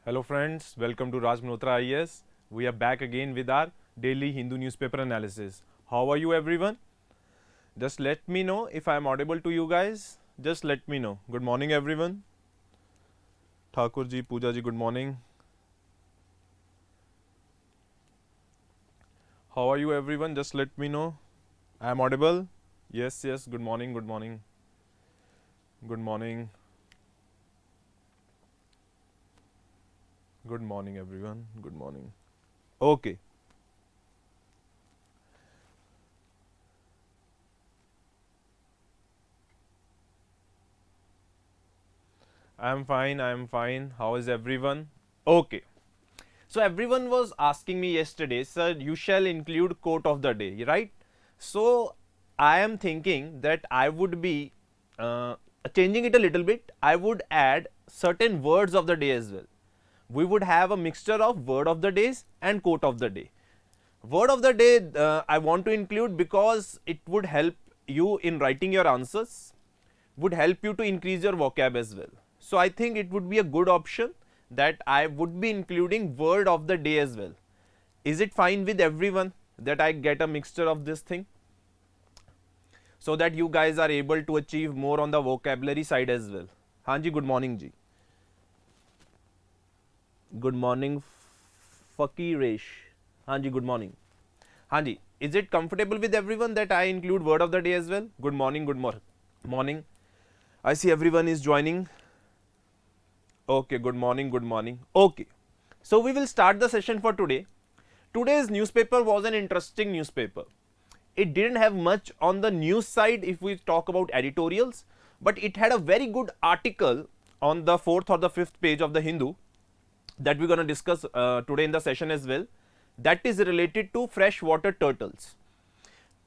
Hello friends, welcome to Raj Malhotra IAS. We are back again with our daily Hindu newspaper analysis. How are you everyone? Just let me know if I am audible to you guys. Just let me know. Good morning everyone. Thakur ji, Pooja ji, good morning. How are you everyone? Just let me know. I am audible? Yes, good morning, good morning. Good morning. Good morning everyone. Good morning. Okay. I am fine. How is everyone? Okay. So everyone was asking me yesterday, sir, you shall include quote of the day, right? So I am thinking that I would be changing it a little bit. I would add certain words of the day as well. We would have a mixture of word of the days and quote of the day. Word of the day I want to include because it would help you in writing your answers, would help you to increase your vocab as well. So I think it would be a good option that I would be including word of the day as well. Is it fine with everyone that I get a mixture of this thing? So that you guys are able to achieve more on the vocabulary side as well. Hanji, good morning ji. Good morning Fakiresh. Hanji, good morning. Hanji, is it comfortable with everyone that I include word of the day as well? Good morning, morning. I see everyone is joining. Okay, good morning. Okay, so we will start the session for today. Today's newspaper was an interesting newspaper. It didn't have much on the news side if we talk about editorials, but it had a very good article on the 4th or the 5th page of the Hindu that we're going to discuss today in the session as well. That is related to freshwater turtles.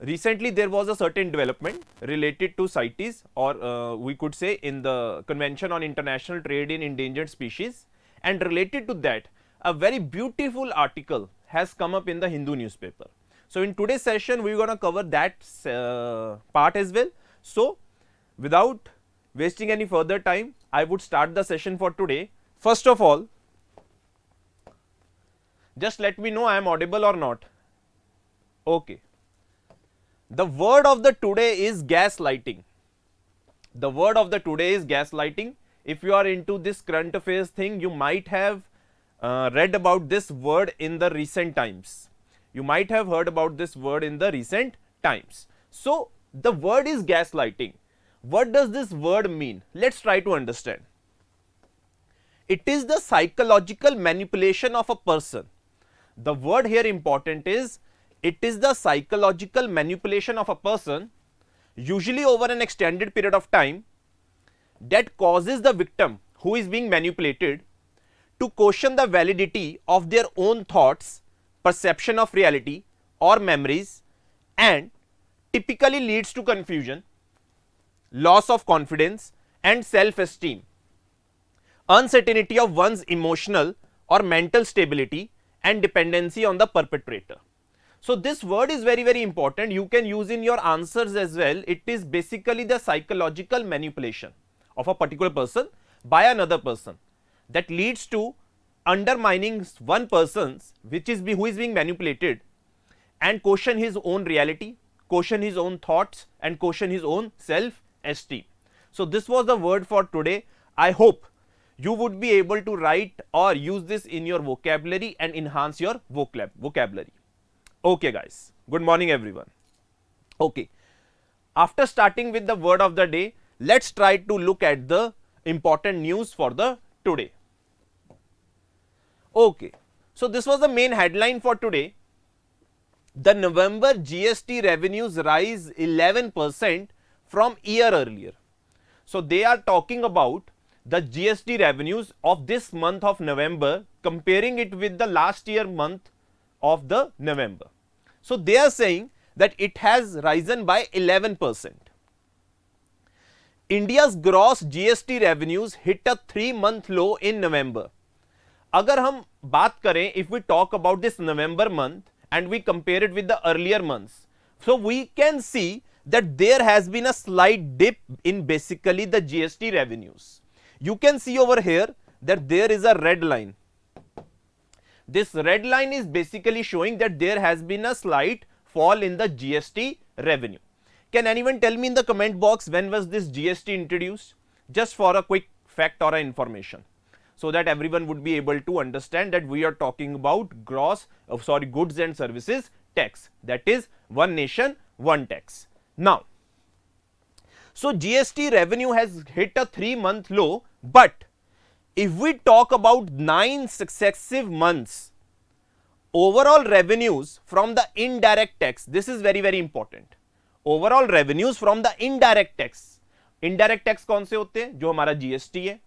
Recently there was a certain development related to CITES, or we could say in the Convention on International Trade in Endangered Species, and related to that a very beautiful article has come up in the Hindu newspaper. So in today's session we are going to cover that part as well. So without wasting any further time, I would start the session for today. First of all, just let me know I am audible or not. Okay. The word of the today is gaslighting. The word of the today is gaslighting. If you are into this current affairs thing, you might have read about this word in the recent times. You might have heard about this word in the recent times. So the word is gaslighting. What does this word mean? Let's try to understand. It is the psychological manipulation of a person. The word here important is, it is the psychological manipulation of a person, usually over an extended period of time, that causes the victim who is being manipulated to question the validity of their own thoughts, perception of reality or memories, and typically leads to confusion, loss of confidence and self-esteem, uncertainty of one's emotional or mental stability, and dependency on the perpetrator. So this word is very important. You can use in your answers as well. It is basically the psychological manipulation of a particular person by another person that leads to undermining one person's who is being manipulated, and question his own reality, question his own thoughts, and question his own self-esteem. So this was the word for today. I hope you would be able to write or use this in your vocabulary and enhance your vocabulary. Okay guys, good morning everyone. Okay, after starting with the word of the day, let's try to look at the important news for the today. Okay, so this was the main headline for today. The November GST revenues rise 11% from year earlier. So they are talking about the GST revenues of this month of November, comparing it with the last year month of the November. So they are saying that it has risen by 11%. India's gross GST revenues hit a 3-month low in November. अगर हम बात करें, if we talk about this November month and we compare it with the earlier months, so we can see that there has been a slight dip in basically the GST revenues. You can see over here that there is a red line. This red line is basically showing that there has been a slight fall in the GST revenue. Can anyone tell me in the comment box when was this GST introduced? Just for a quick fact or information, so that everyone would be able to understand that we are talking about goods and services tax, that is one nation, one tax. Now, so GST revenue has hit a 3-month low, but if we talk about 9 successive months, overall revenues from the indirect tax, this is very important. Overall revenues from the indirect tax कौन से होते हैं? जो हमारा GST है.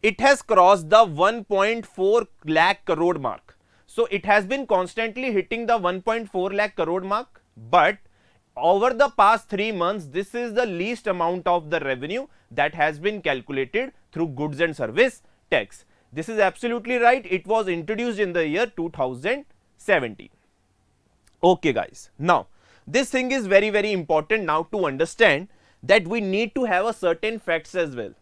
It has crossed the 1.4 lakh crore mark. So it has been constantly hitting the 1.4 lakh crore mark, but over the past 3 months, this is the least amount of the revenue that has been calculated through goods and service tax. This is absolutely right. It was introduced in the year 2017. Okay guys, now this thing is very important now to understand that we need to have a certain facts as well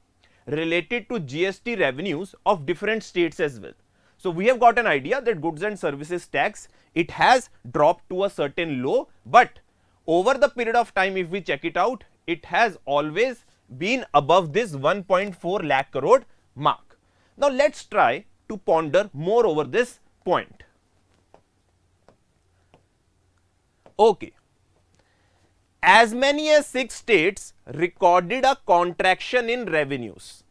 related to GST revenues of different states as well. So we have got an idea that goods and services tax, it has dropped to a certain low, but over the period of time, if we check it out, it has always been above this 1.4 lakh crore mark. Now let's try to ponder more over this point. Okay, as many as 6 states recorded a contraction in revenues.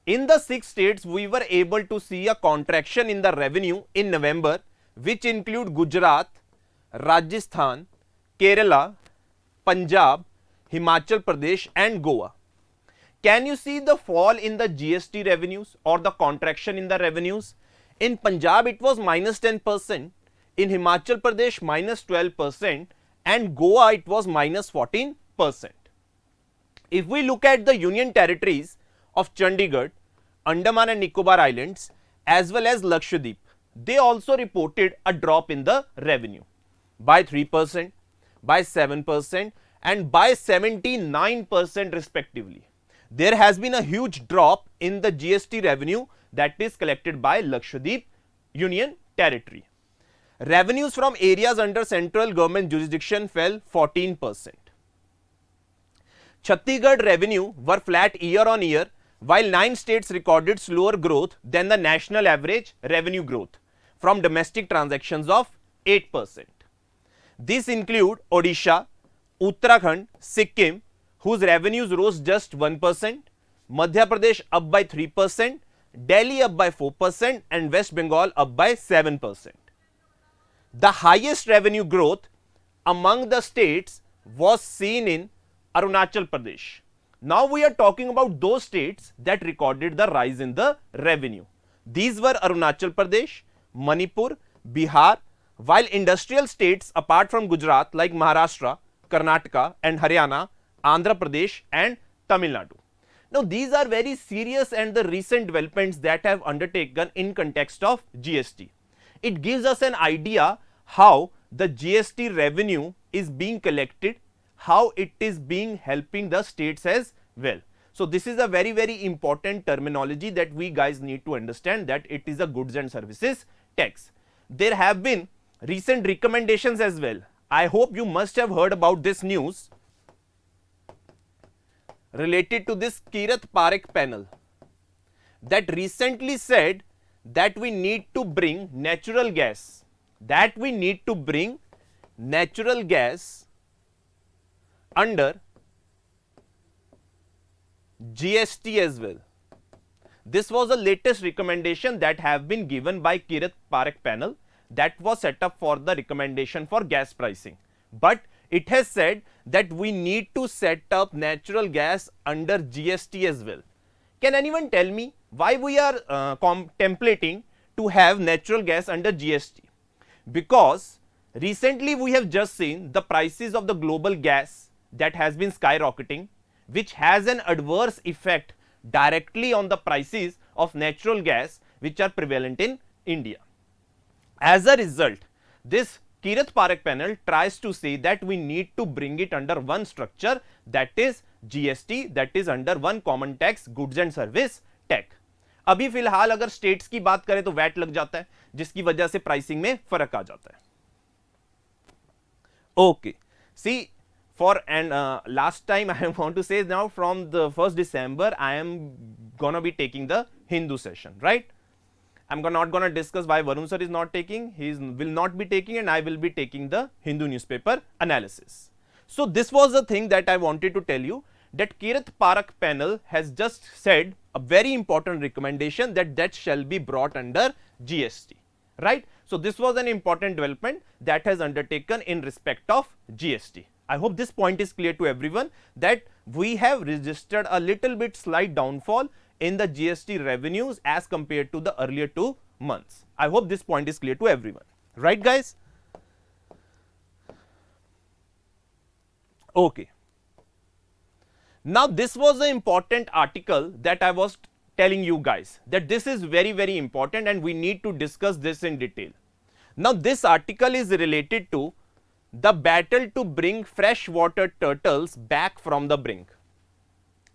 In the 6 states, we were able to see a contraction in the revenue in November, which include Gujarat, Rajasthan, Kerala, Punjab, Himachal Pradesh and Goa. Can you see the fall in the GST revenues or the contraction in the revenues? In Punjab it was minus 10%, in Himachal Pradesh minus 12% and Goa it was minus 14%. If we look at the union territories of Chandigarh, Andaman and Nicobar Islands as well as Lakshadweep, they also reported a drop in the revenue by 3%, by 7% and by 79% respectively. There has been a huge drop in the GST revenue that is collected by Lakshadweep Union Territory. Revenues from areas under central government jurisdiction fell 14%. Chhattisgarh revenue were flat year on year, while 9 states recorded slower growth than the national average revenue growth from domestic transactions of 8%. These include Odisha, Uttarakhand, Sikkim, whose revenues rose just 1%, Madhya Pradesh up by 3%, Delhi up by 4% and West Bengal up by 7%. The highest revenue growth among the states was seen in Arunachal Pradesh. Now we are talking about those states that recorded the rise in the revenue. These were Arunachal Pradesh, Manipur, Bihar, while industrial states apart from Gujarat like Maharashtra, Karnataka and Haryana, Andhra Pradesh and Tamil Nadu. Now these are very serious and the recent developments that have undertaken in context of GST. It gives us an idea how the GST revenue is being collected, how it is being helping the states as well. So this is a very important terminology that we guys need to understand, that it is a goods and services tax. There have been recent recommendations as well. I hope you must have heard about this news related to this Kirat Parekh panel that recently said that we need to bring natural gas, under GST as well. This was the latest recommendation that have been given by Kirat Parekh panel that was set up for the recommendation for gas pricing, but it has said that we need to set up natural gas under GST as well. Can anyone tell me why we are contemplating to have natural gas under GST? Because recently we have just seen the prices of the global gas that has been skyrocketing, which has an adverse effect directly on the prices of natural gas which are prevalent in India. As a result, this Kirat Parekh panel tries to say that we need to bring it under one structure, that is GST, that is under one common tax, goods and service tax. अभी फिलहाल अगर states की बात करें तो VAT लग जाता है, जिसकी वजह से प्राइसिंग में फर्क आ जाता है. Okay, see, for and last time I want to say now from the 1st December I am gonna be taking the Hindu session, right? I'm not gonna discuss why Varun sir is not taking, he will not be taking, and I will be taking the Hindu newspaper analysis. So this was the thing that I wanted to tell you, that Kirat Parak panel has just said a very important recommendation that shall be brought under GST, right? So this was an important development that has undertaken in respect of GST. I hope this point is clear to everyone, that we have registered a little bit slight downfall in the GST revenues as compared to the earlier 2 months. I hope this point is clear to everyone, right guys? Okay. Now this was the important article that I was telling you guys, that this is very important and we need to discuss this in detail. Now this article is related to the battle to bring freshwater turtles back from the brink.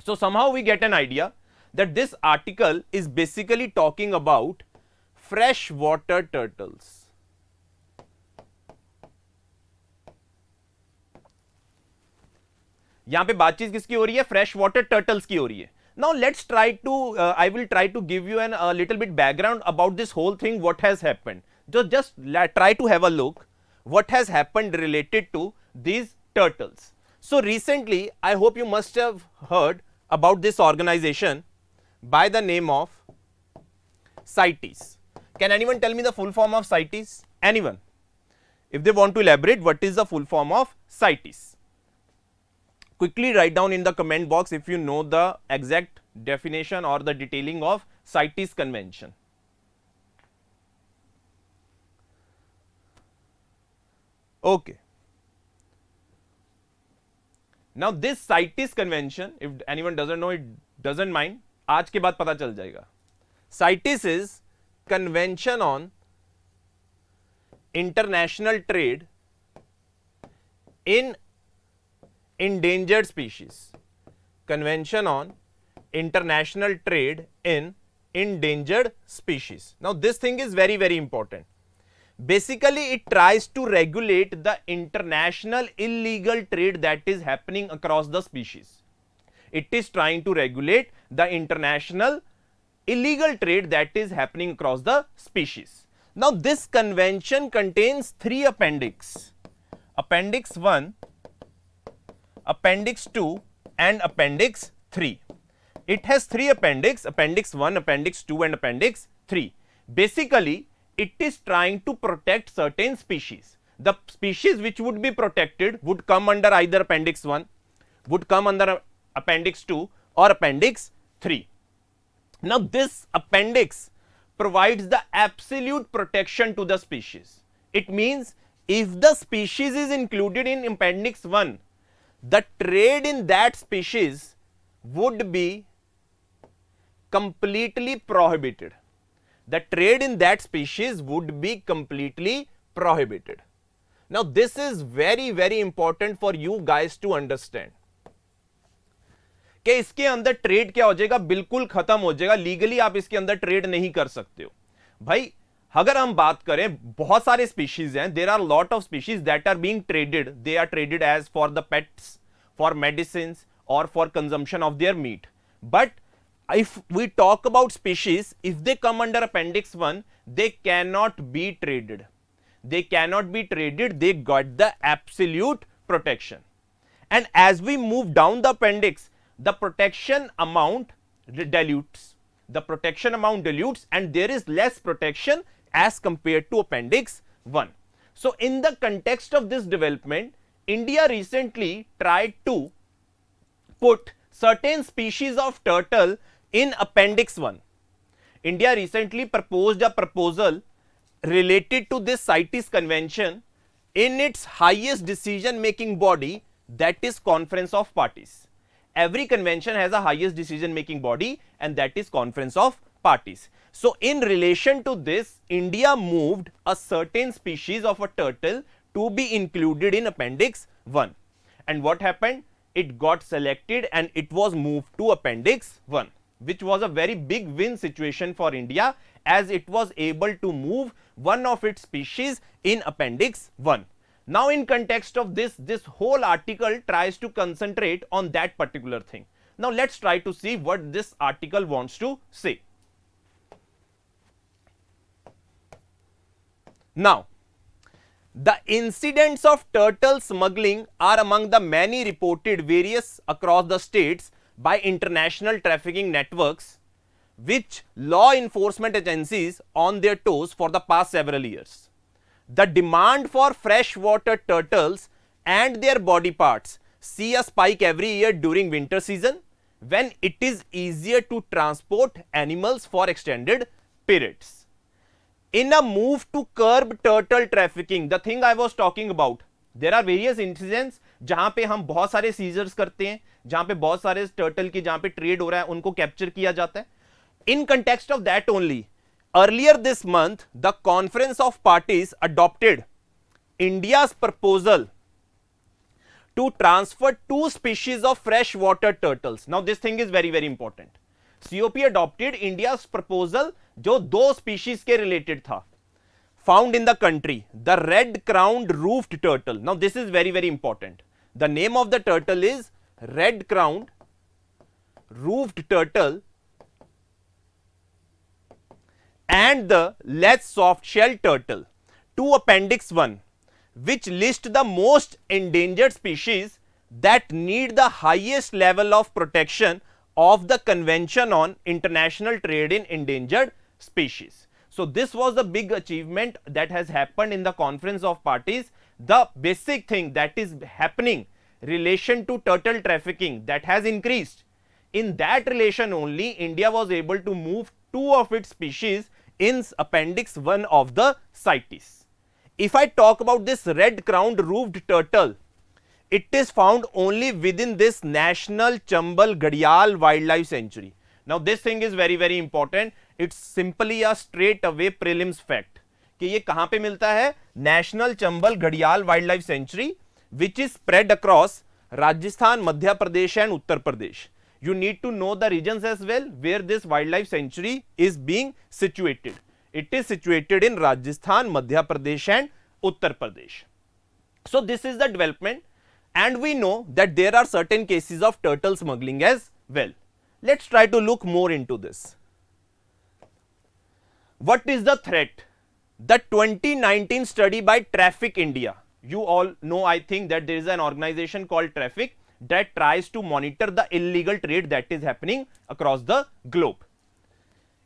So somehow we get an idea that this article is basically talking about freshwater turtles. यहाँ पे बातचीत किसकी हो रही है? Fresh water turtles की हो रही है. Now let's try to I will try to give you a little bit background about this whole thing, what has happened. Just try to have a look what has happened related to these turtles. So recently I hope you must have heard about this organization by the name of CITES. Can anyone tell me the full form of CITES? Anyone? If they want to elaborate, what is the full form of CITES? Quickly write down in the comment box if you know the exact definition or the detailing of CITES convention. Okay. Now this CITES convention, if anyone doesn't know, it doesn't mind, आज के बाद पता चल जाएगा. CITES is Convention on International Trade in Endangered Species. Convention on International Trade in Endangered Species. Now this thing is very important. Basically it tries to regulate the international illegal trade that is happening across the species. It is trying to regulate the international illegal trade that is happening across the species. Now this convention contains 3 appendix. Appendix 1, Appendix 2 and Appendix 3. It has 3 appendix, Appendix 1, Appendix 2 and Appendix 3. Basically, it is trying to protect certain species. The species which would be protected would come under either Appendix 1, would come under Appendix 2 or Appendix 3. Now this appendix provides the absolute protection to the species. It means if the species is included in Appendix 1, the trade in that species would be completely prohibited. The trade in that species would be completely prohibited. Now this is very important for you guys to understand कि इसके अंदर trade क्या हो जाएगा, बिल्कुल खत्म हो जाएगा. लीगली आप इसके अंदर ट्रेड नहीं कर सकते हो भाई. अगर हम बात करें, बहुत सारे स्पीशीज हैं, there are lot of species that are being traded. They are traded as for the pets, for medicines और for consumption of their meat. But if we talk about species, if they come under Appendix 1, they cannot be traded. They cannot be traded. They got the absolute protection. And as we move down the appendix, the protection amount dilutes. The protection amount dilutes and there is less protection as compared to Appendix 1. So in the context of this development, India recently tried to put certain species of turtle in Appendix 1. India recently proposed a proposal related to this CITES convention in its highest decision making body, that is Conference of Parties. Every convention has a highest decision making body and that is Conference of Parties. So in relation to this, India moved a certain species of a turtle to be included in Appendix 1. And what happened? It got selected and it was moved to Appendix 1. which was a very big win situation for India as it was able to move one of its species in Appendix 1. Now in context of this whole article tries to concentrate on that particular thing. Now let's try to see what this article wants to say. Now, the incidents of turtle smuggling are among the many reported various across the states by international trafficking networks, which law enforcement agencies on their toes for the past several years. The demand for freshwater turtles and their body parts see a spike every year during winter season, when it is easier to transport animals for extended periods. In a move to curb turtle trafficking, the thing I was talking about, there are various incidents जहां पे हम बहुत सारे seizures करते हैं, जहां पे बहुत सारे टर्टल की जहां पे ट्रेड हो रहा है उनको कैप्चर किया जाता है. In context of that only, earlier this month, the Conference of Parties adopted India's proposal to transfer 2 species of freshwater turtles. Now this thing is very important. COP adopted India's proposal जो 2 species के related था, found in the country, the red crowned roofed turtle. Now this is very important. The name of the turtle is red crowned roofed turtle and the less soft shell turtle to Appendix 1, which list the most endangered species that need the highest level of protection of the Convention on International Trade in Endangered Species. So this was the big achievement that has happened in the Conference of Parties. The basic thing that is happening relation to turtle trafficking that has increased. In that relation only, India was able to move 2 of its species in Appendix 1 of the CITES. If I talk about this red crowned roofed turtle, it is found only within this National Chambal Ghadial Wildlife Sanctuary. Now this thing is very important. It's simply a straight away prelims fact कि ये कहां पे मिलता है, National Chambal Ghadial Wildlife Sanctuary, which is spread across Rajasthan, Madhya Pradesh and Uttar Pradesh. You need to know the regions as well where this wildlife sanctuary is being situated. It is situated in Rajasthan, Madhya Pradesh and Uttar Pradesh. So this is the development, and we know that there are certain cases of turtle smuggling as well. Let's try to look more into this. What is the threat? The 2019 study by Traffic India. You all know, I think, that there is an organization called Traffic that tries to monitor the illegal trade that is happening across the globe.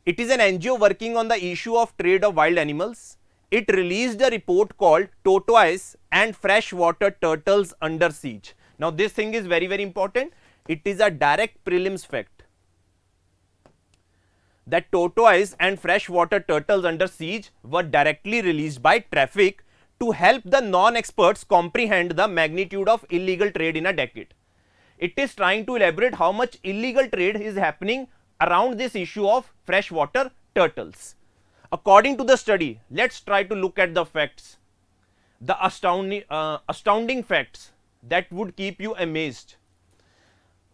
It is an NGO working on the issue of trade of wild animals. It released a report called Tortoise and Freshwater Turtles Under Siege. Now this thing is very important. It is a direct prelims fact that tortoise and freshwater turtles under siege were directly released by Traffic to help the non-experts comprehend the magnitude of illegal trade in a decade. It is trying to elaborate how much illegal trade is happening around this issue of freshwater turtles. According to the study, let's try to look at the facts, the astounding facts that would keep you amazed.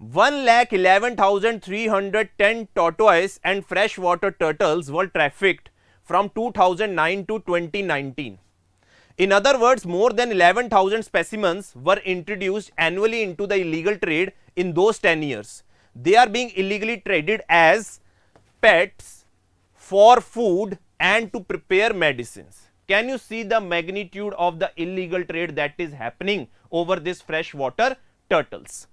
1,11,310 tortoise and freshwater turtles were trafficked from 2009 to 2019. In other words, more than 11,000 specimens were introduced annually into the illegal trade in those 10 years. They are being illegally traded as pets, for food and to prepare medicines. Can you see the magnitude of the illegal trade that is happening over this freshwater turtles?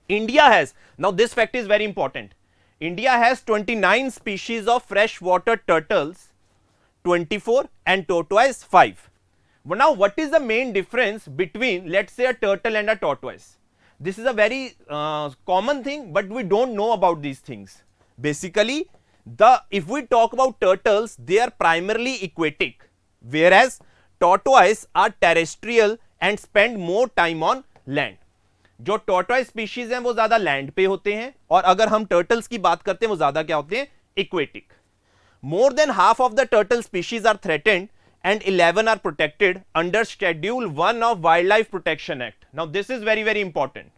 India has, now this fact is very important, India has 29 species of freshwater turtles, 24 and tortoise 5. But now what is the main difference between, let's say, a turtle and a tortoise? This is a very common thing, but we don't know about these things. Basically, if we talk about turtles, they are primarily aquatic, whereas tortoise are terrestrial and spend more time on land. जो tortoise species हैं वो ज़्यादा land पे होते हैं, और अगर हम turtles की बात करते हैं वो ज़्यादा क्या होते हैं, aquatic. More than half of the turtle species are threatened and 11 are protected under Schedule 1 of Wildlife Protection Act. Now this is very important.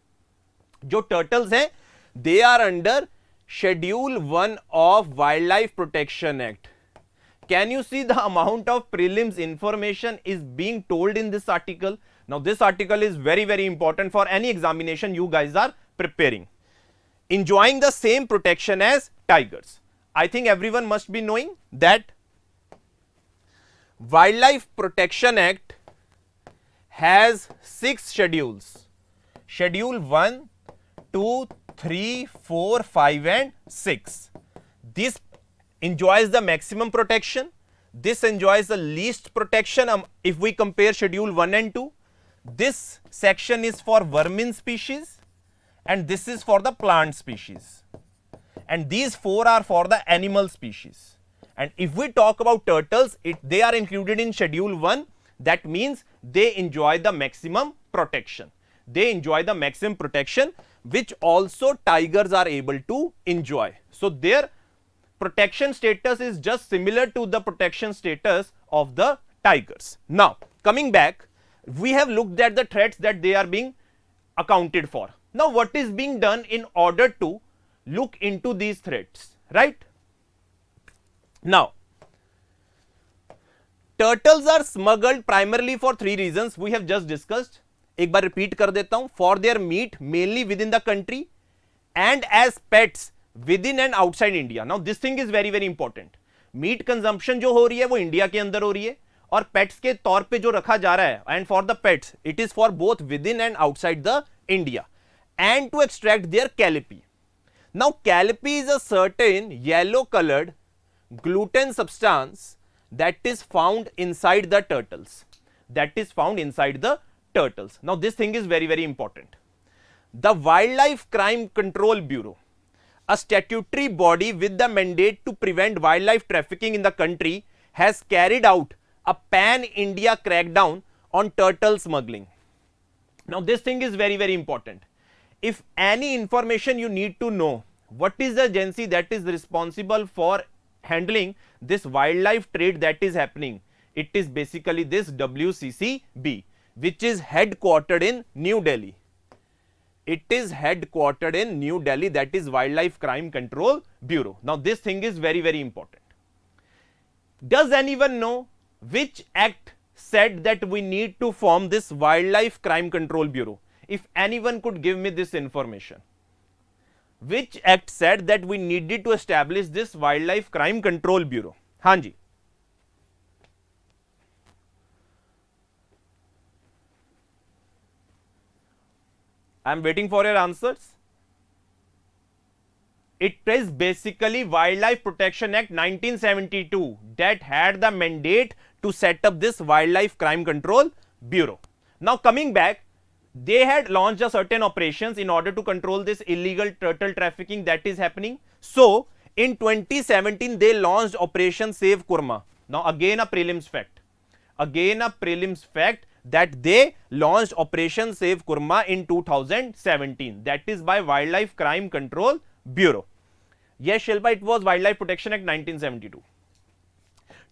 जो turtles हैं, they are under Schedule 1 of Wildlife Protection Act. Can you see the amount of prelims information is being told in this article? Now this article is very, very important for any examination you guys are preparing. Enjoying the same protection as tigers. I think everyone must be knowing that Wildlife Protection Act has 6 schedules. Schedule 1, 2, 3, 4, 5 and 6. This enjoys the maximum protection. This enjoys the least protection if we compare schedule 1 and 2. This section is for vermin species and this is for the plant species. And these 4 are for the animal species. And if we talk about turtles, they are included in schedule 1. That means they enjoy the maximum protection. They enjoy the maximum protection which also tigers are able to enjoy. So their protection status is just similar to the protection status of the tigers. Now coming back, we have looked at the threats that they are being accounted for. Now what is being done in order to look into these threats, right? Now turtles are smuggled primarily for 3 reasons we have just discussed. एक बार repeat कर देता हूं. For their meat mainly within the country and as pets within and outside India. Now this thing is very, very important. Meat consumption जो हो रही है वो India के अंदर हो रही है और पेट्स के तौर पे जो रखा जा रहा है and for the pets it is for both within and outside the India and to extract their callipee. Now callipee is a certain yellow colored gluten substance that is found inside the turtles. That is found inside the turtles. Now this thing is very, very important. The Wildlife Crime Control Bureau, a statutory body with the mandate to prevent wildlife trafficking in the country, has carried out a pan-India crackdown on turtle smuggling. Now this thing is very, very important. If any information you need to know, what is the agency that is responsible for handling this wildlife trade that is happening? It is basically this WCCB, which is headquartered in New Delhi. It is headquartered in New Delhi, that is Wildlife Crime Control Bureau. Now this thing is very, very important. Does anyone know which act said that we need to form this Wildlife Crime Control Bureau? If anyone could give me this information. Which act said that we needed to establish this Wildlife Crime Control Bureau? हाँ जी. I am waiting for your answers. It is basically Wildlife Protection Act 1972 that had the mandate to set up this Wildlife Crime Control Bureau. Now coming back, they had launched a certain operations in order to control this illegal turtle trafficking that is happening. So in 2017 they launched Operation Save Kurma. Now again a prelims fact. Again a prelims fact that they launched Operation Save Kurma in 2017. That is by Wildlife Crime Control Bureau. Yes, Shilpa, it was Wildlife Protection Act 1972.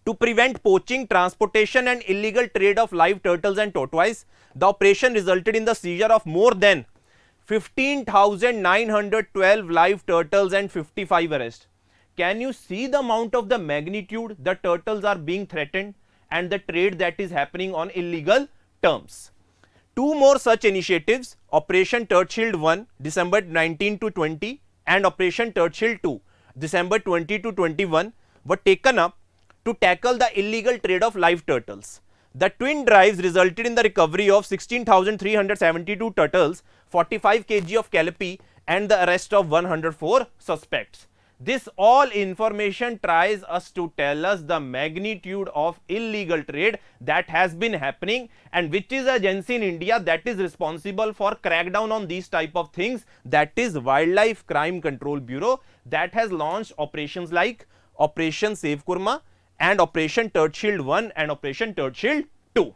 To prevent poaching, transportation and illegal trade of live turtles and tortoise, the operation resulted in the seizure of more than 15,912 live turtles and 55 arrests. Can you see the amount of the magnitude the turtles are being threatened and the trade that is happening on illegal terms? 2 more such initiatives, Operation Turtle Shield 1, December 19 to 20 and Operation Turtle Shield 2, December 20 to 21 were taken up to tackle the illegal trade of live turtles. The twin drives resulted in the recovery of 16,372 turtles, 45 kg of callipee and the arrest of 104 suspects. This all information tries us to tell us the magnitude of illegal trade that has been happening and which is agency in India that is responsible for crackdown on these type of things, that is Wildlife Crime Control Bureau, that has launched operations like Operation Save Kurma and Operation Turtle Shield 1 and Operation Turtle Shield 2.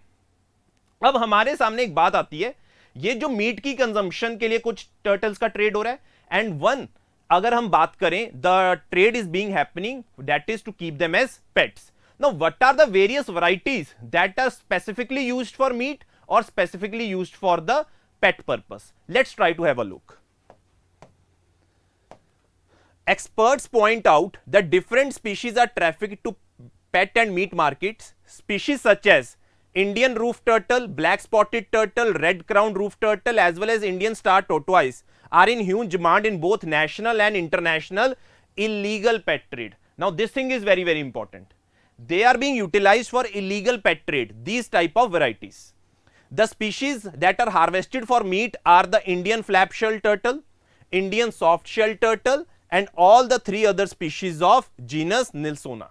अब हमारे सामने एक बात आती है, ये जो meet की कंजम्पशन के लिए कुछ टर्टल्स का ट्रेड हो रहा है एंड वन अगर हम बात करें the trade is being happening that is to keep them as pets. Now what are the various varieties that are specifically used for meat और specifically used for the pet purpose? Let's try to have a look. Experts point out that different species are trafficked to pet and meat markets. Species such as Indian roof turtle, black spotted turtle, red crowned roof turtle as well as Indian star tortoise are in huge demand in both national and international illegal pet trade. Now this thing is very important. They are being utilized for illegal pet trade, these type of varieties. The species that are harvested for meat are the Indian flap shell turtle, Indian soft shell turtle and all the 3 other species of genus Nilsona,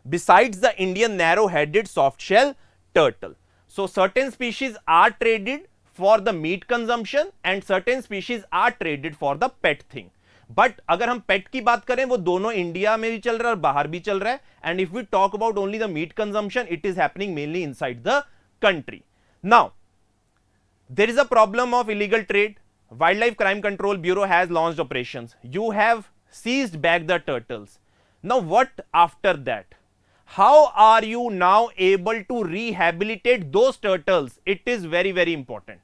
besides the Indian narrow headed soft shell turtle. So certain species are traded for the meat consumption and certain species are traded for the pet thing. But अगर हम पेट की बात करें वो दोनों India में भी चल रहा है और बाहर भी चल रहा है. And if we talk about only the meat consumption, it is happening mainly inside the country. Now there is a problem of illegal trade. Wildlife Crime Control Bureau has launched operations. You have seized back the turtles. Now what after that? How are you now able to rehabilitate those turtles? It is very important.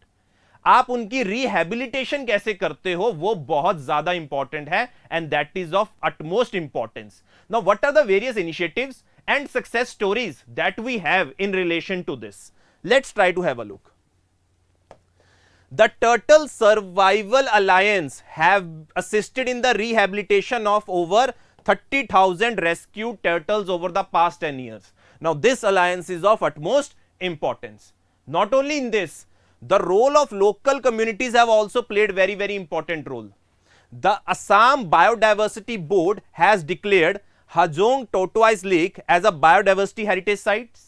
आप उनकी rehabilitation कैसे करते हो वो बहुत ज्यादा important है and that is of utmost importance. Now what are the various initiatives and success stories that we have in relation to this? Let's try to have a look. The Turtle Survival Alliance have assisted in the rehabilitation of over 30,000 rescued turtles over the past 10 years. Now this alliance is of utmost importance. Not only in this, the role of local communities have also played very important role. The Assam Biodiversity Board has declared Hajong Tortoise Lake as a biodiversity heritage site.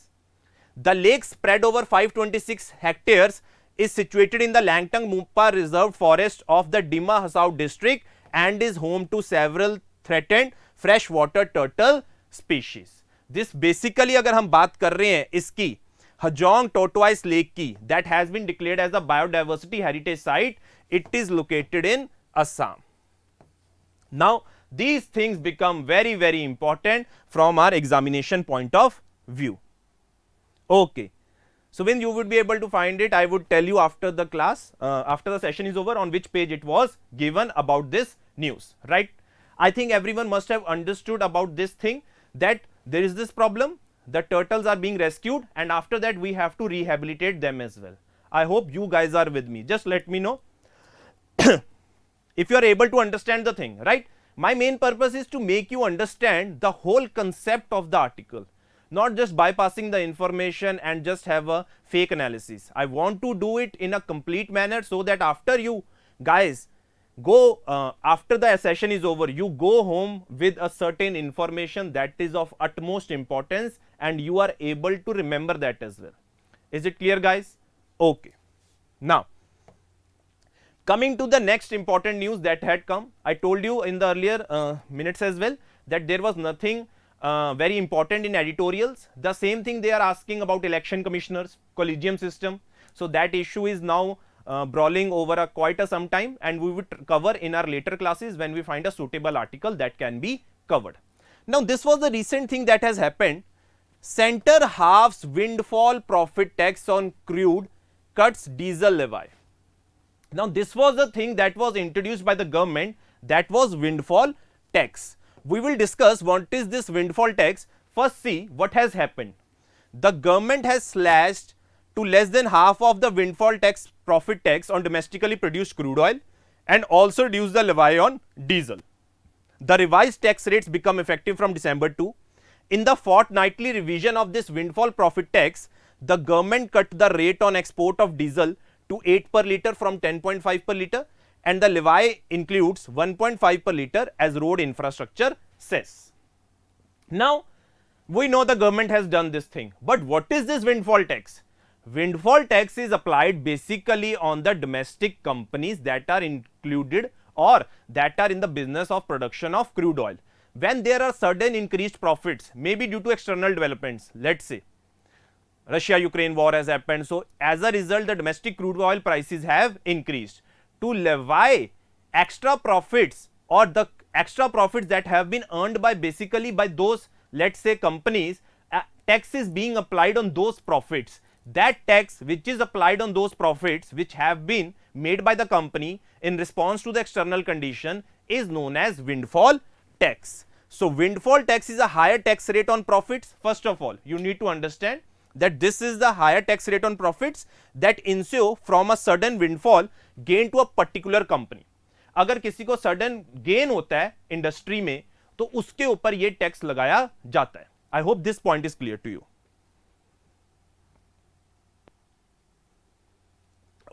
The lake, spread over 526 hectares, is situated in the Langtang Mumpa Reserved Forest of the Dima Hasao district and is home to several threatened freshwater turtle species. This basically अगर हम बात कर रहे हैं इसकी Hajong Tortoise Lake की, that has been declared as a biodiversity heritage site. It is located in Assam. Now these things become very important from our examination point of view. Okay. So when you would be able to find it, I would tell you after the class, after the session is over, on which page it was given about this news, right? I think everyone must have understood about this thing, that there is this problem, the turtles are being rescued and after that we have to rehabilitate them as well. I hope you guys are with me. Just let me know if you are able to understand the thing, right? My main purpose is to make you understand the whole concept of the article, not just bypassing the information and just have a fake analysis. I want to do it in a complete manner so that after you guys go, after the session is over, you go home with a certain information that is of utmost importance and you are able to remember that as well. Is it clear, guys? Okay. Now, coming to the next important news that had come, I told you in the earlier minutes as well that there was nothing very important in editorials. The same thing they are asking about election commissioners, collegium system. So that issue is now brawling over quite some time and we would cover in our later classes when we find a suitable article that can be covered. Now this was the recent thing that has happened. Center halves windfall profit tax on crude, cuts diesel levy. Now this was the thing that was introduced by the government, that was windfall tax. We will discuss what is this windfall tax. First see what has happened. The government has slashed to less than half of the windfall tax profit tax on domestically produced crude oil and also reduced the levy on diesel. The revised tax rates become effective from December 2. In the fortnightly revision of this windfall profit tax, the government cut the rate on export of diesel to 8 per litre from 10.5 per litre and the levy includes 1.5 per litre as road infrastructure cess. Now we know the government has done this thing, but what is this windfall tax? Windfall tax is applied basically on the domestic companies that are included or that are in the business of production of crude oil. When there are sudden increased profits, maybe due to external developments, let's say Russia-Ukraine war has happened, so as a result the domestic crude oil prices have increased. To levy extra profits or the extra profits that have been earned by basically by those, let's say, companies, tax is being applied on those profits. that tax which is applied on those profits which have been made by the company in response to the external condition is known as windfall tax. So windfall tax is a higher tax rate on profits. First of all, you need to understand that this is the higher tax rate on profits that ensue from a sudden windfall gain to a particular company. अगर किसी को sudden gain होता है industry में तो उसके ऊपर ये टैक्स लगाया जाता है. I hope this point is clear to you.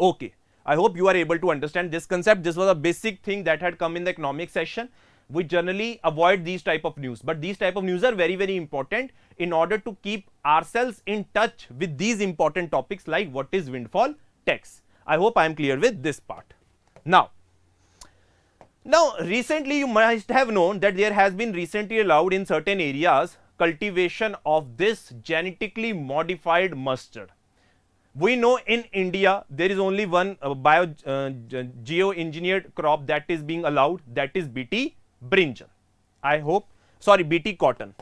Okay, I hope you are able to understand this concept. This was a basic thing that had come in the economic session. We generally avoid these type of news, but these type of news are very, very important in order to keep ourselves in touch with these important topics like what is windfall tax. I hope I am clear with this part. Now recently you must have known that there has been recently allowed in certain areas cultivation of this genetically modified mustard. We know in India there is only one geo-engineered crop that is being allowed, that is BT brinjal. I hope, sorry, BT cotton.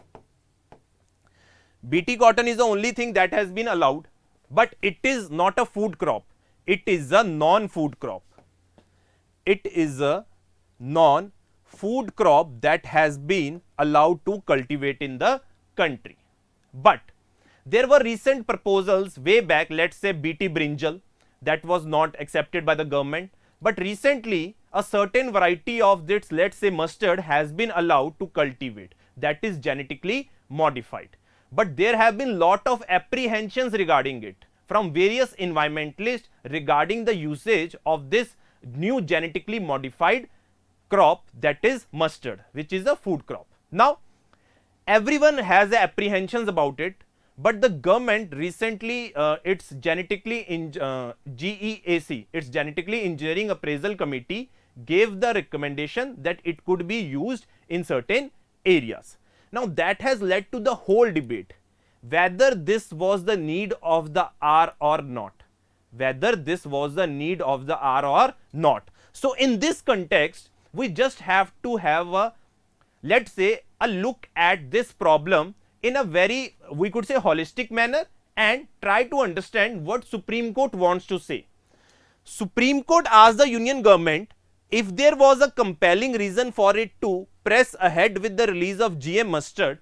BT cotton is the only thing that has been allowed, but it is not a food crop. It is a non-food crop. It is a non-food crop that has been allowed to cultivate in the country. But there were recent proposals way back, let's say BT brinjal, that was not accepted by the government, but recently a certain variety of this, let's say mustard, has been allowed to cultivate, that is genetically modified. But there have been lot of apprehensions regarding it from various environmentalists regarding the usage of this new genetically modified crop, that is mustard, which is a food crop. Now everyone has apprehensions about it, but the government recently its genetically GEAC, its genetically engineering appraisal committee, gave the recommendation that it could be used in certain areas. Now that has led to the whole debate whether this was the need of the hour or not, whether this was the need of the hour or not. So in this context we just have to have a, let's say, a look at this problem in a very, we could say, holistic manner and try to understand what Supreme Court wants to say. Supreme Court asked the Union government if there was a compelling reason for it to press ahead with the release of GM mustard,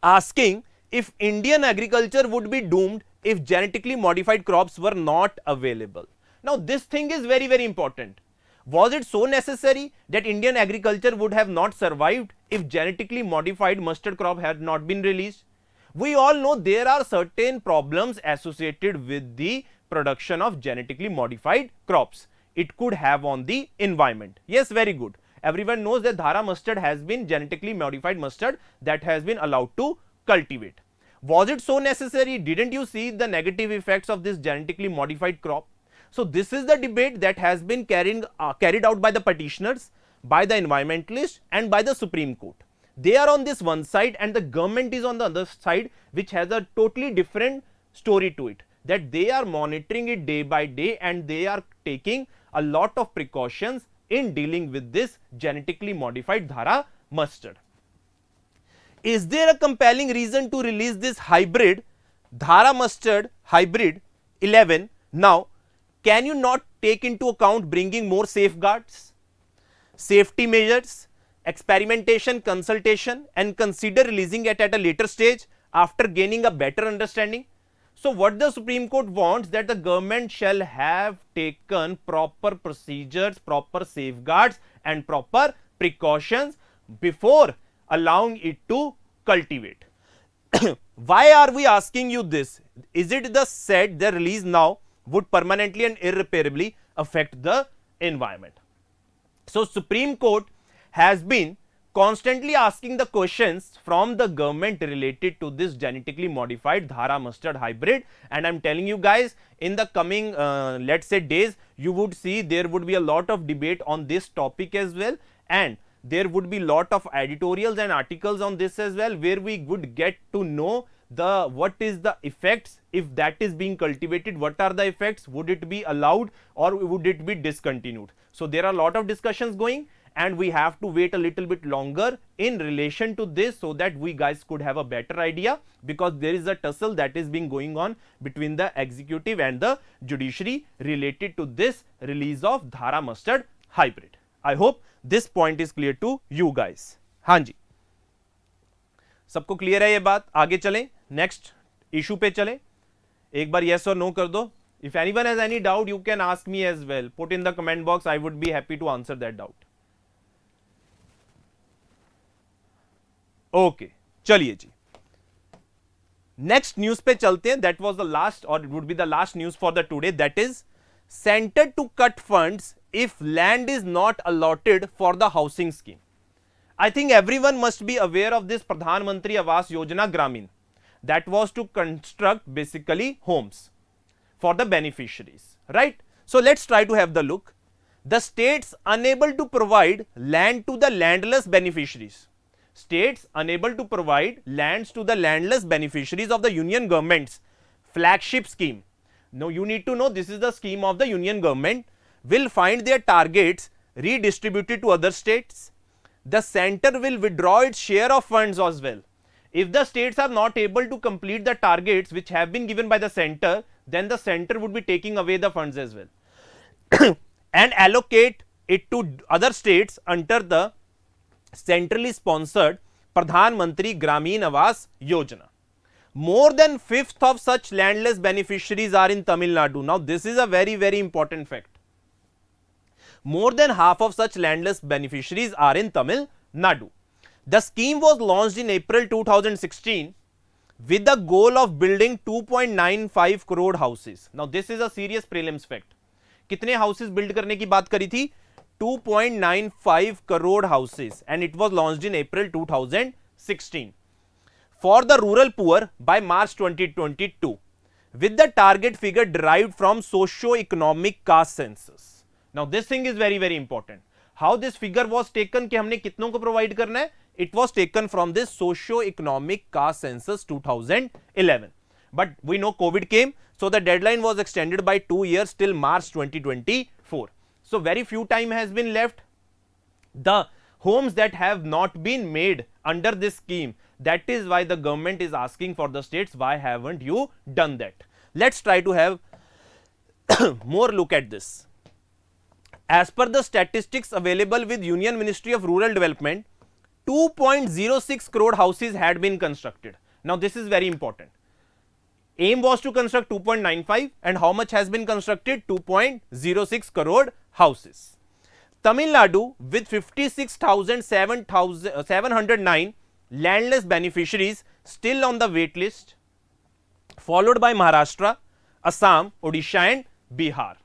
asking if Indian agriculture would be doomed if genetically modified crops were not available. Now this thing is very, very important. Was it so necessary that Indian agriculture would have not survived if genetically modified mustard crop had not been released? We all know there are certain problems associated with the production of genetically modified crops. It could have on the environment. Yes, very good. Everyone knows that Dhara mustard has been genetically modified mustard that has been allowed to cultivate. Was it so necessary? Didn't you see the negative effects of this genetically modified crop? So this is the debate that has been carried out by the petitioners, by the environmentalists and by the Supreme Court. They are on this one side and the government is on the other side, which has a totally different story to it, that they are monitoring it day by day and they are taking a lot of precautions in dealing with this genetically modified Dhara mustard. Is there a compelling reason to release this hybrid Dhara mustard hybrid 11 now? Can you not take into account bringing more safeguards, safety measures, experimentation, consultation and consider releasing it at a later stage after gaining a better understanding? So what the Supreme Court wants, that the government shall have taken proper procedures, proper safeguards and proper precautions before allowing it to cultivate. Why are we asking you this? Is it the said the release now would permanently and irreparably affect the environment? So Supreme Court has been constantly asking the questions from the government related to this genetically modified Dhara mustard hybrid, and I'm telling you guys, in the coming let's say days, you would see there would be a lot of debate on this topic as well, and there would be lot of editorials and articles on this as well, where we would get to know the what is the effects if that is being cultivated, what are the effects, would it be allowed or would it be discontinued. So there are a lot of discussions going, and we have to wait a little bit longer in relation to this so that we guys could have a better idea, because there is a tussle that is being going on between the executive and the judiciary related to this release of Dhara mustard hybrid. I hope this point is clear to you guys. हाँ जी, सबको clear है ये बात? आगे चलें, next issue पे चलें, एक बार yes or no कर दो. If anyone has any doubt, you can ask me as well. Put in the comment box. I would be happy to answer that doubt. Okay, चलिए जी. Next news पे चलते हैं. That was the last, or it would be the last news for the today. That is, center to cut funds if land is not allotted for the housing scheme. I think everyone must be aware of this Pradhan Mantri Awas Yojana Gramin. That was to construct basically homes for the beneficiaries, right? So let's try to have the look. The states unable to provide land to the landless beneficiaries. States unable to provide lands to the landless beneficiaries of the union government's flagship scheme. Now you need to know this is the scheme of the union government, will find their targets redistributed to other states. The center will withdraw its share of funds as well. If the states are not able to complete the targets which have been given by the center, then the center would be taking away the funds as well and allocate it to other states under the centrally sponsored Pradhan Mantri Gramin Awas Yojana. More than fifth of such landless beneficiaries are in Tamil Nadu. Now this is a very, very important fact. More than half of such landless beneficiaries are in Tamil Nadu. The scheme was launched in April 2016 with the goal of building 2.95 crore houses. Now this is a serious prelims fact. कितने houses build करने की बात करी थी? 2.95 crore houses, and it was launched in April 2016 for the rural poor by March 2022 with the target figure derived from socio-economic caste census. Now this thing is very, very important. How this figure was taken कि हमने कितनों को provide करना है? It was taken from this socio-economic caste census 2011. But we know COVID came, so the deadline was extended by 2 years till March 2024. So very few time has been left. The homes that have not been made under this scheme, that is why the government is asking for the states, why haven't you done that? Let's try to have more look at this. As per the statistics available with Union Ministry of Rural Development, 2.06 crore houses had been constructed. Now this is very important. Aim was to construct 2.95, and how much has been constructed? 2.06 crore houses. Tamil Nadu with 56,709 landless beneficiaries still on the wait list, followed by Maharashtra, Assam, Odisha and Bihar.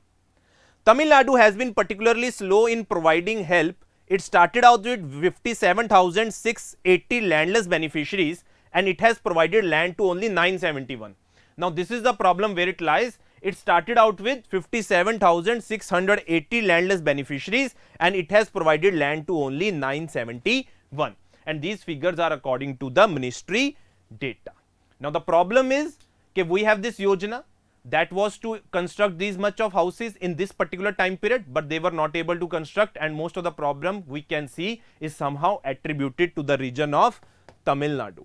Tamil Nadu has been particularly slow in providing help. It started out with 57,680 landless beneficiaries and it has provided land to only 971. Now this is the problem where it lies. It started out with 57,680 landless beneficiaries and it has provided land to only 971, and these figures are according to the ministry data. Now the problem is that we have this Yojana that was to construct these much of houses in this particular time period, but they were not able to construct, and most of the problem we can see is somehow attributed to the region of Tamil Nadu,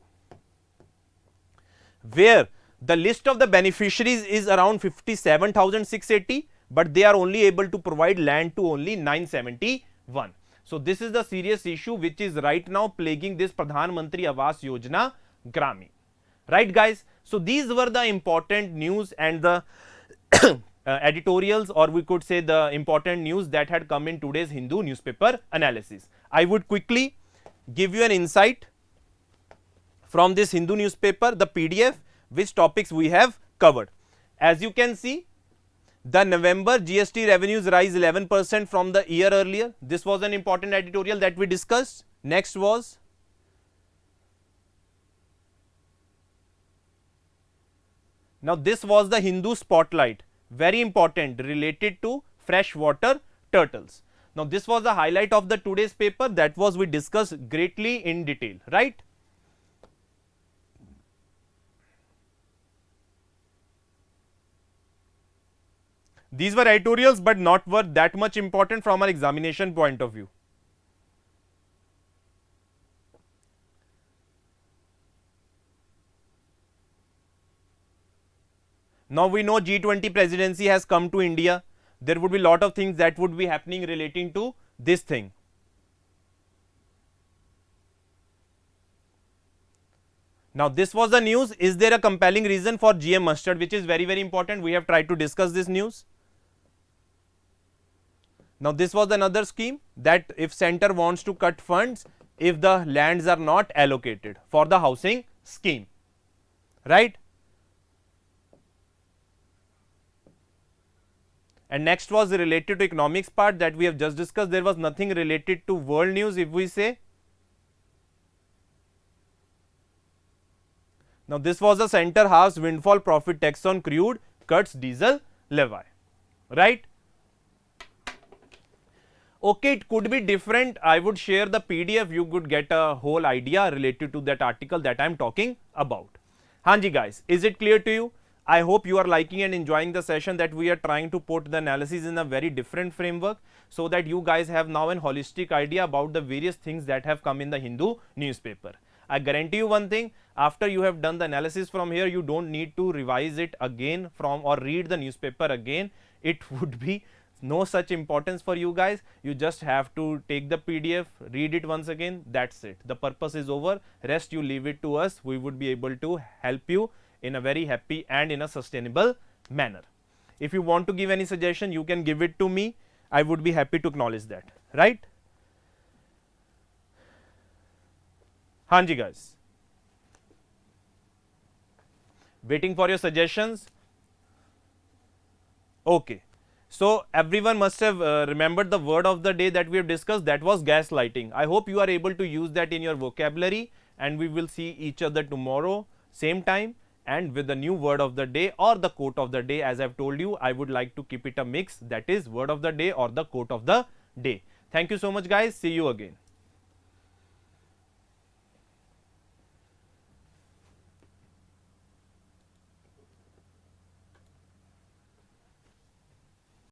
where the list of the beneficiaries is around 57,680, but they are only able to provide land to only 971. So this is the serious issue which is right now plaguing this Pradhan Mantri Awas Yojana Gramin. Right guys? So these were the important news and the editorials, or we could say the important news that had come in today's Hindu newspaper analysis. I would quickly give you an insight from this Hindu newspaper, the PDF, which topics we have covered. As you can see, the November GST revenues rise 11% from the year earlier. This was an important editorial that we discussed. Next was now this was the Hindu spotlight, very important, related to freshwater turtles. Now this was the highlight of the today's paper, that was we discussed greatly in detail, right? These were editorials but not were that much important from our examination point of view. Now we know G20 presidency has come to India. There would be a lot of things that would be happening relating to this thing. Now this was the news. Is there a compelling reason for GM mustard, which is very important? We have tried to discuss this news. Now this was another scheme that if center wants to cut funds if the lands are not allocated for the housing scheme, right? And next was related to economics part that we have just discussed. There was nothing related to world news if we say. Now this was a center halves windfall profit tax on crude, cuts diesel levy, right? Okay, it could be different. I would share the PDF. You could get a whole idea related to that article that I am talking about. Hanji guys, is it clear to you? I hope you are liking and enjoying the session that we are trying to put the analysis in a very different framework so that you guys have now an holistic idea about the various things that have come in the Hindu newspaper. I guarantee you one thing, after you have done the analysis from here, you don't need to revise it again from or read the newspaper again. It would be no such importance for you guys. You just have to take the PDF, read it once again, that's it. The purpose is over. Rest you leave it to us. We would be able to help you in a very happy and in a sustainable manner. If you want to give any suggestion, you can give it to me. I would be happy to acknowledge that, right? Hanji guys, waiting for your suggestions. Okay, so everyone must have remembered the word of the day that we have discussed, that was gaslighting. I hope you are able to use that in your vocabulary, and we will see each other tomorrow same time and with the new word of the day or the quote of the day. As I have told you, I would like to keep it a mix, that is word of the day or the quote of the day. Thank you so much guys, see you again.